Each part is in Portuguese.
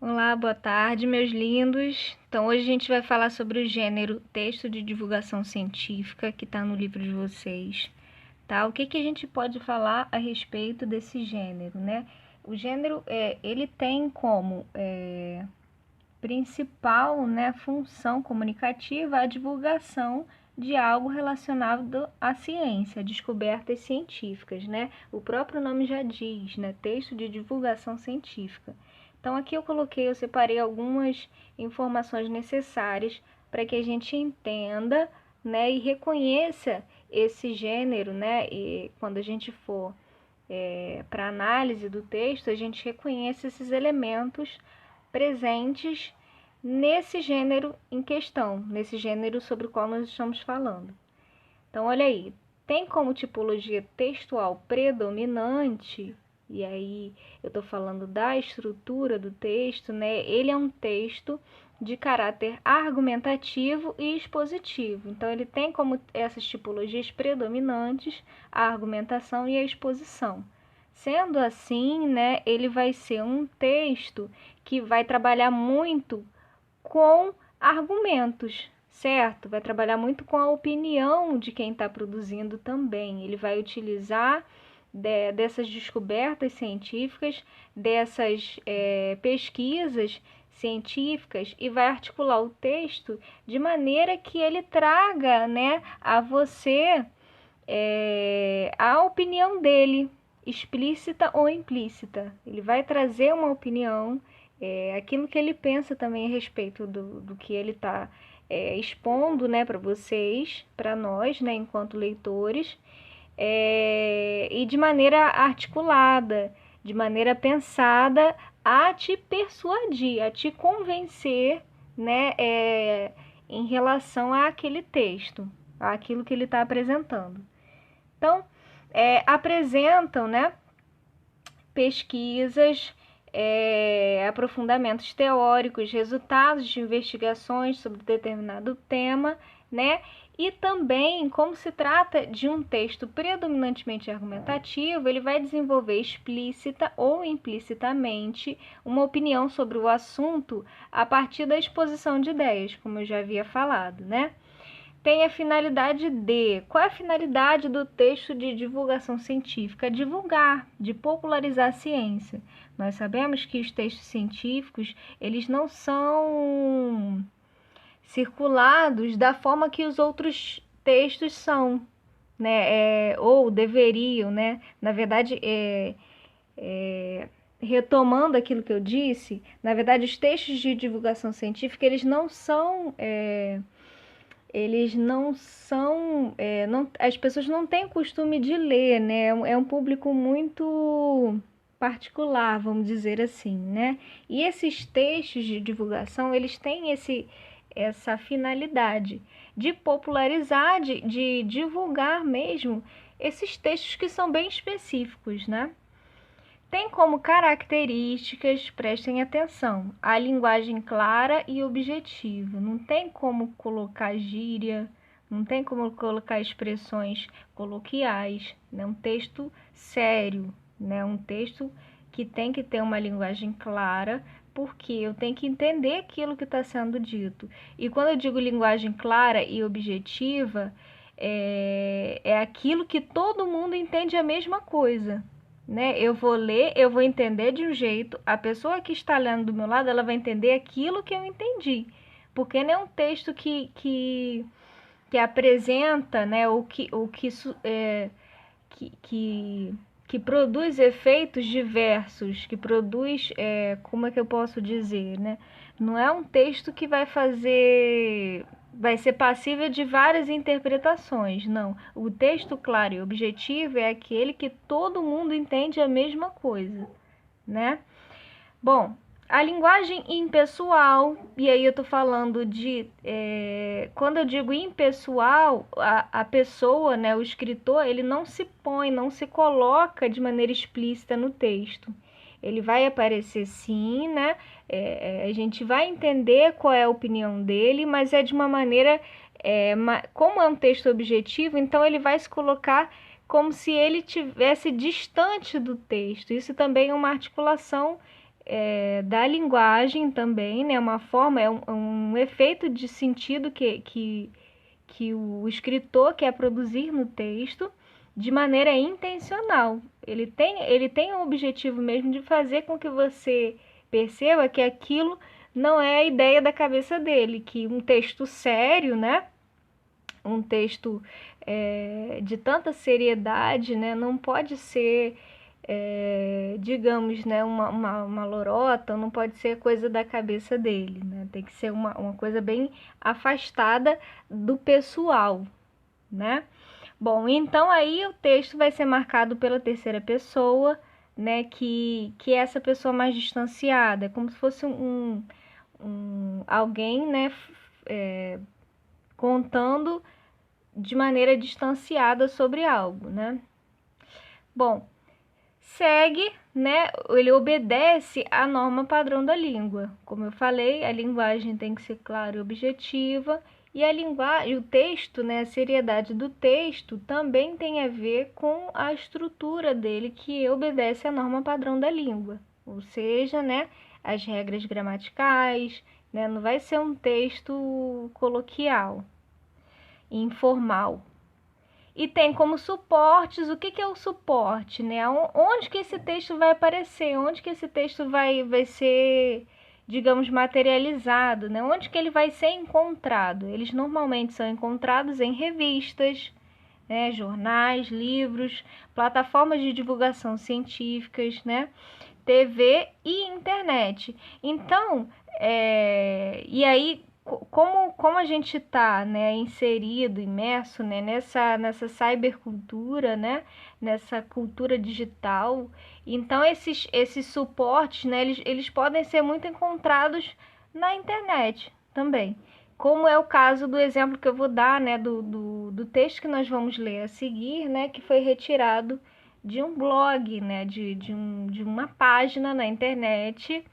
Olá, boa tarde, meus lindos. Então, hoje a gente vai falar sobre o gênero texto de divulgação científica que está no livro de vocês, tá? O que a gente pode falar a respeito desse gênero, né? O gênero, ele tem como principal, né, função comunicativa a divulgação de algo relacionado à ciência, descobertas científicas, né? O próprio nome já diz, né? Texto de divulgação científica. Então aqui eu separei algumas informações necessárias para que a gente entenda, né, e reconheça esse gênero, né? E quando a gente for para análise do texto, a gente reconhece esses elementos presentes nesse gênero em questão, nesse gênero sobre o qual nós estamos falando. Então, olha aí, tem como tipologia textual predominante, e aí eu estou falando da estrutura do texto, né? Ele é um texto de caráter argumentativo e expositivo. Então, ele tem como essas tipologias predominantes a argumentação e a exposição. Sendo assim, né, ele vai ser um texto que vai trabalhar muito com argumentos, certo? Vai trabalhar muito com a opinião de quem está produzindo também. Ele vai utilizar dessas descobertas científicas, dessas pesquisas científicas e vai articular o texto de maneira que ele traga, né, a você a opinião dele, explícita ou implícita. Ele vai trazer uma opinião, aquilo que ele pensa também a respeito do que ele está expondo, né, para vocês, para nós, né, enquanto leitores, e de maneira articulada, de maneira pensada, a te persuadir, a te convencer, né, em relação àquele texto, àquilo que ele está apresentando. Então, apresentam, né, pesquisas, aprofundamentos teóricos, resultados de investigações sobre determinado tema, né? E também, como se trata de um texto predominantemente argumentativo, ele vai desenvolver explícita ou implicitamente uma opinião sobre o assunto a partir da exposição de ideias, como eu já havia falado, né? Tem a finalidade de... Qual é a finalidade do texto de divulgação científica? Divulgar, de popularizar a ciência. Nós sabemos que os textos científicos, eles não são circulados da forma que os outros textos são, né? Ou deveriam, né? Na verdade, retomando aquilo que eu disse, na verdade, os textos de divulgação científica, eles não são, as pessoas não têm o costume de ler, né? É um público muito particular, vamos dizer assim, né? E esses textos de divulgação, eles têm essa finalidade de popularizar, de divulgar mesmo esses textos que são bem específicos, né? Tem como características, prestem atenção, a linguagem clara e objetiva. Não tem como colocar gíria, não tem como colocar expressões coloquiais. É um texto sério, né? Um texto que tem que ter uma linguagem clara, porque eu tenho que entender aquilo que está sendo dito. E quando eu digo linguagem clara e objetiva, é aquilo que todo mundo entende a mesma coisa, né? Eu vou ler, eu vou entender de um jeito, a pessoa que está lendo do meu lado, ela vai entender aquilo que eu entendi, porque não é um texto que apresenta, né, que produz efeitos diversos, que produz, como é que eu posso dizer, né? Não é um texto que vai ser passível de várias interpretações, não. O texto claro e objetivo é aquele que todo mundo entende a mesma coisa, né? Bom, a linguagem impessoal, e aí eu tô falando quando eu digo impessoal, a pessoa, né, o escritor, ele não se põe, não se coloca de maneira explícita no texto. Ele vai aparecer sim, né? A gente vai entender qual é a opinião dele, mas é de uma maneira, como é um texto objetivo, então ele vai se colocar como se ele tivesse distante do texto. Isso também é uma articulação da linguagem também, né? Uma forma, um efeito de sentido que o escritor quer produzir no texto de maneira intencional. Ele tem o objetivo mesmo de fazer com que você perceba que aquilo não é a ideia da cabeça dele, que um texto sério, né? Um texto de tanta seriedade, né? Não pode ser, digamos, né? Uma lorota, não pode ser coisa da cabeça dele, né? Tem que ser uma coisa bem afastada do pessoal, né? Bom, então aí o texto vai ser marcado pela terceira pessoa, né? Que é essa pessoa mais distanciada, é como se fosse alguém, né? Contando de maneira distanciada sobre algo, né? Bom, segue, né? Ele obedece à norma padrão da língua. Como eu falei, a linguagem tem que ser clara e objetiva. E a linguagem, o texto, né, a seriedade do texto também tem a ver com a estrutura dele, que obedece à norma padrão da língua. Ou seja, né, as regras gramaticais, né, não vai ser um texto coloquial, informal. E tem como suportes, o que é o suporte, né? Onde que esse texto vai aparecer? Onde que esse texto vai ser, digamos, materializado, né? Onde que ele vai ser encontrado? Eles normalmente são encontrados em revistas, né? Jornais, livros, plataformas de divulgação científicas, né? TV e internet. Então, e aí, como a gente está, né, inserido, imerso, né, nessa cybercultura, né, nessa cultura digital, então esses suportes, né, eles podem ser muito encontrados na internet também. Como é o caso do exemplo que eu vou dar, né, do texto que nós vamos ler a seguir, né, que foi retirado de um blog, né, de uma página na internet.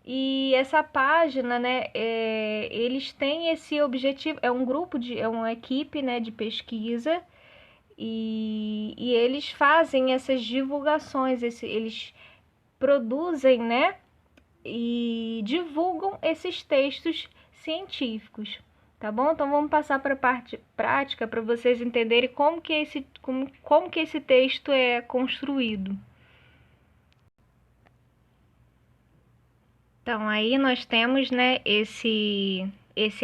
E essa página, né, eles têm esse objetivo, é um grupo é uma equipe, né, de pesquisa, e eles fazem essas divulgações, eles produzem, né, e divulgam esses textos científicos, tá bom? Então vamos passar para a parte prática para vocês entenderem como que esse texto é construído. Então, aí nós temos, né, esse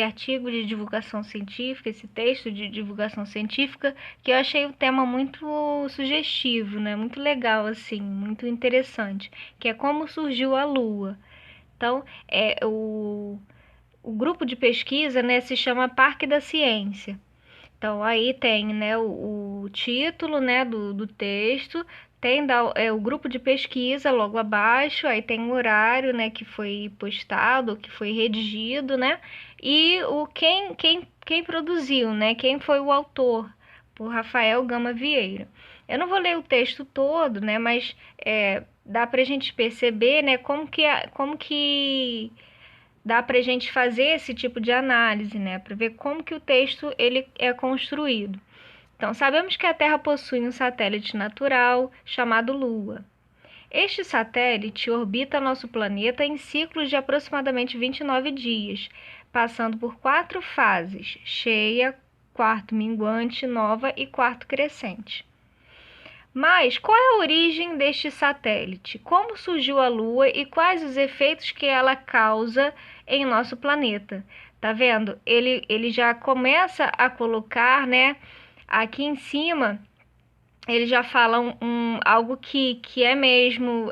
artigo de divulgação científica, esse texto de divulgação científica, que eu achei o tema muito sugestivo, né, muito legal, assim, muito interessante, que é como surgiu a Lua. Então, o grupo de pesquisa, né, se chama Parque da Ciência. Então, aí tem, né, o título, né, do texto, tem o grupo de pesquisa logo abaixo, aí tem o horário, né, que foi postado, que foi redigido, né, e quem produziu, né, quem foi o autor, por Rafael Gama Vieira. Eu não vou ler o texto todo, né, mas dá pra gente perceber, né, como que dá para a gente fazer esse tipo de análise, né, para ver como que o texto ele é construído. Então, sabemos que a Terra possui um satélite natural chamado Lua. Este satélite orbita nosso planeta em ciclos de aproximadamente 29 dias, passando por 4 fases: cheia, quarto minguante, nova e quarto crescente. Mas qual é a origem deste satélite? Como surgiu a Lua e quais os efeitos que ela causa em nosso planeta? Tá vendo? Ele já começa a colocar, né? Aqui em cima, ele já fala algo que é mesmo,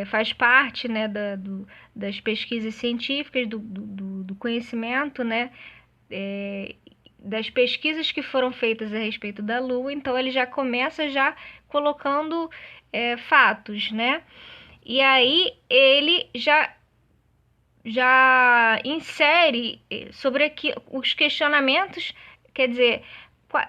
faz parte, né? Das pesquisas científicas, do conhecimento, né? Das pesquisas que foram feitas a respeito da Lua. Então, ele já começa já colocando fatos, né? E aí ele já insere sobre os questionamentos, quer dizer,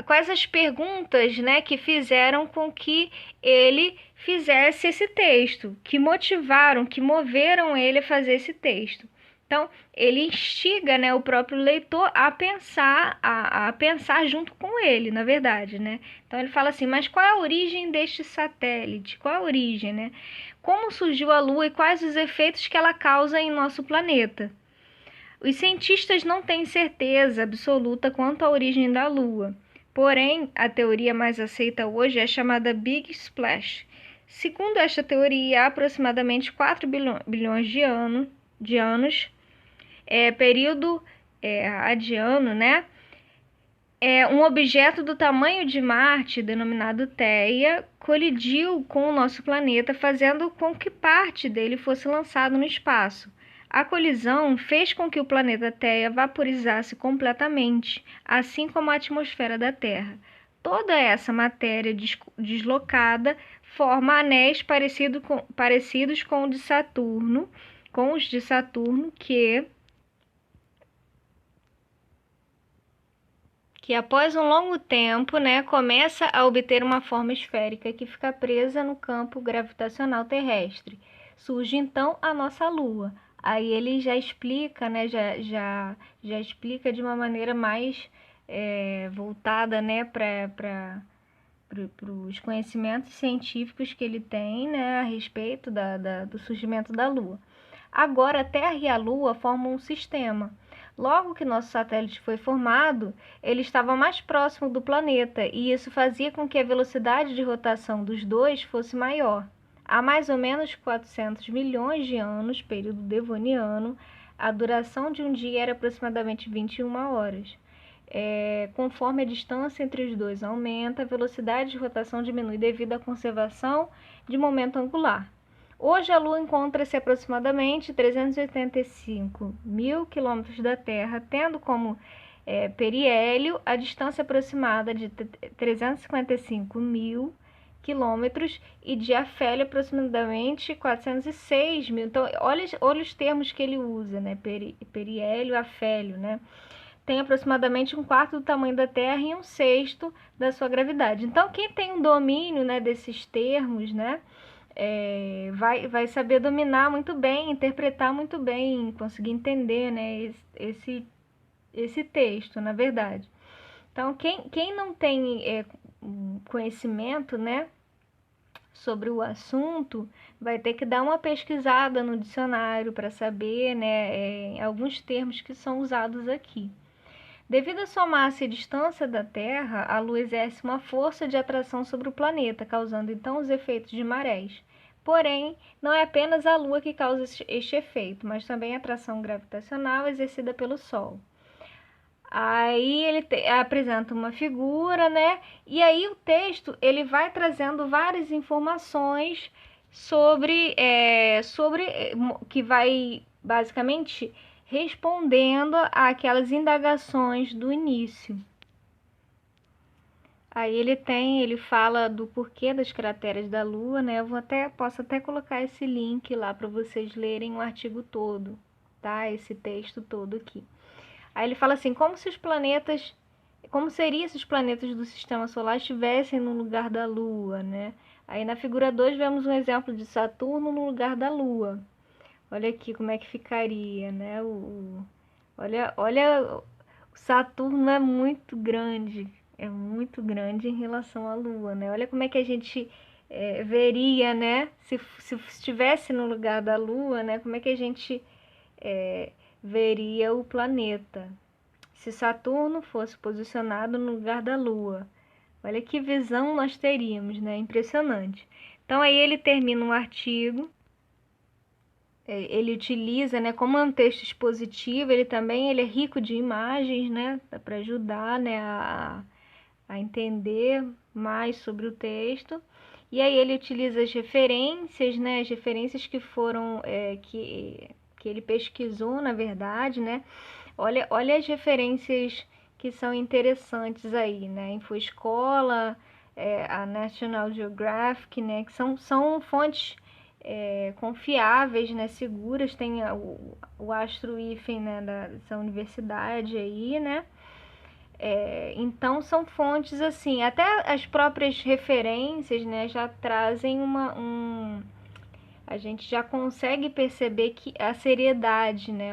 quais as perguntas, né, que fizeram com que ele fizesse esse texto, que motivaram, que moveram ele a fazer esse texto. Então, ele instiga, né, o próprio leitor a pensar, a pensar junto com ele, na verdade, né? Então, ele fala assim, mas qual é a origem deste satélite? Qual é a origem, né? Como surgiu a Lua e quais os efeitos que ela causa em nosso planeta? Os cientistas não têm certeza absoluta quanto à origem da Lua. Porém, a teoria mais aceita hoje é chamada Big Splash. Segundo esta teoria, há aproximadamente 4 bilhões de anos, período adiano, né? Um objeto do tamanho de Marte, denominado Theia, colidiu com o nosso planeta, fazendo com que parte dele fosse lançado no espaço. A colisão fez com que o planeta Theia vaporizasse completamente, assim como a atmosfera da Terra. Toda essa matéria deslocada forma anéis parecidos com os de Saturno, que após um longo tempo, né, começa a obter uma forma esférica que fica presa no campo gravitacional terrestre. Surge então a nossa Lua. Aí ele já explica, né, já explica de uma maneira mais voltada, né, para os conhecimentos científicos que ele tem, né, a respeito do surgimento da Lua. Agora, a Terra e a Lua formam um sistema. Logo que nosso satélite foi formado, ele estava mais próximo do planeta e isso fazia com que a velocidade de rotação dos dois fosse maior. Há mais ou menos 400 milhões de anos, período devoniano, a duração de um dia era aproximadamente 21 horas. Conforme a distância entre os dois aumenta, a velocidade de rotação diminui devido à conservação de momento angular. Hoje a Lua encontra-se a aproximadamente 385 mil quilômetros da Terra, tendo como periélio a distância aproximada de 355 mil quilômetros e de afélio aproximadamente 406 mil. Então, olha os termos que ele usa, né? Periélio, afélio, né? Tem aproximadamente um quarto do tamanho da Terra e um sexto da sua gravidade. Então, quem tem um domínio, né, desses termos, né, vai saber dominar muito bem, interpretar muito bem, conseguir entender, né, esse texto, na verdade. Então, quem não tem conhecimento, né, sobre o assunto, vai ter que dar uma pesquisada no dicionário para saber, né, alguns termos que são usados aqui. Devido à sua massa e distância da Terra, a Lua exerce uma força de atração sobre o planeta, causando então os efeitos de marés. Porém, não é apenas a Lua que causa este efeito, mas também a atração gravitacional exercida pelo Sol. Aí ele apresenta uma figura, né? E aí o texto ele vai trazendo várias informações sobre que vai basicamente respondendo àquelas indagações do início. Aí ele fala do porquê das crateras da Lua, né? Posso até colocar esse link lá para vocês lerem o artigo todo, tá? Esse texto todo aqui. Aí ele fala assim, como seria se os planetas do Sistema Solar estivessem no lugar da Lua, né? Aí na figura 2 vemos um exemplo de Saturno no lugar da Lua. Olha aqui como é que ficaria, né? Olha, o Saturno é muito grande em relação à Lua, né? Olha como é que a gente veria, né? Se estivesse no lugar da Lua, né? Como é que a gente veria o planeta se Saturno fosse posicionado no lugar da Lua? Olha que visão nós teríamos, né? Impressionante. Então aí ele termina um artigo. Ele utiliza, né, como é um texto expositivo, ele é rico de imagens, né, para ajudar, né, a entender mais sobre o texto. E aí ele utiliza as referências, né, as referências que foram, que ele pesquisou, na verdade, né. Olha as referências que são interessantes aí, né, Infoescola, a National Geographic, né, que são fontes confiáveis, né, seguras. Tem o Astro IFEM, né, dessa universidade aí, né. Então são fontes assim, até as próprias referências, né, já trazem a gente já consegue perceber que a seriedade, né,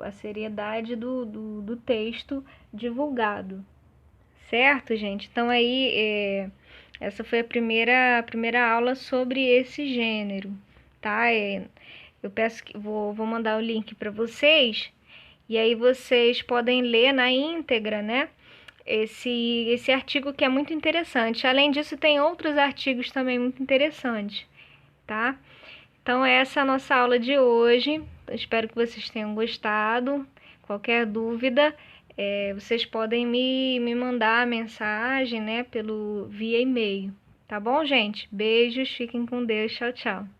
a seriedade do texto divulgado, certo, gente? Então aí, essa foi a primeira aula sobre esse gênero, tá? Eu peço que vou mandar o link para vocês, e aí vocês podem ler na íntegra, né? Esse artigo que é muito interessante. Além disso, tem outros artigos também muito interessantes, tá? Então, essa é a nossa aula de hoje. Espero que vocês tenham gostado. Qualquer dúvida, vocês podem me mandar mensagem, né, via e-mail. Tá bom, gente? Beijos, fiquem com Deus. Tchau, tchau.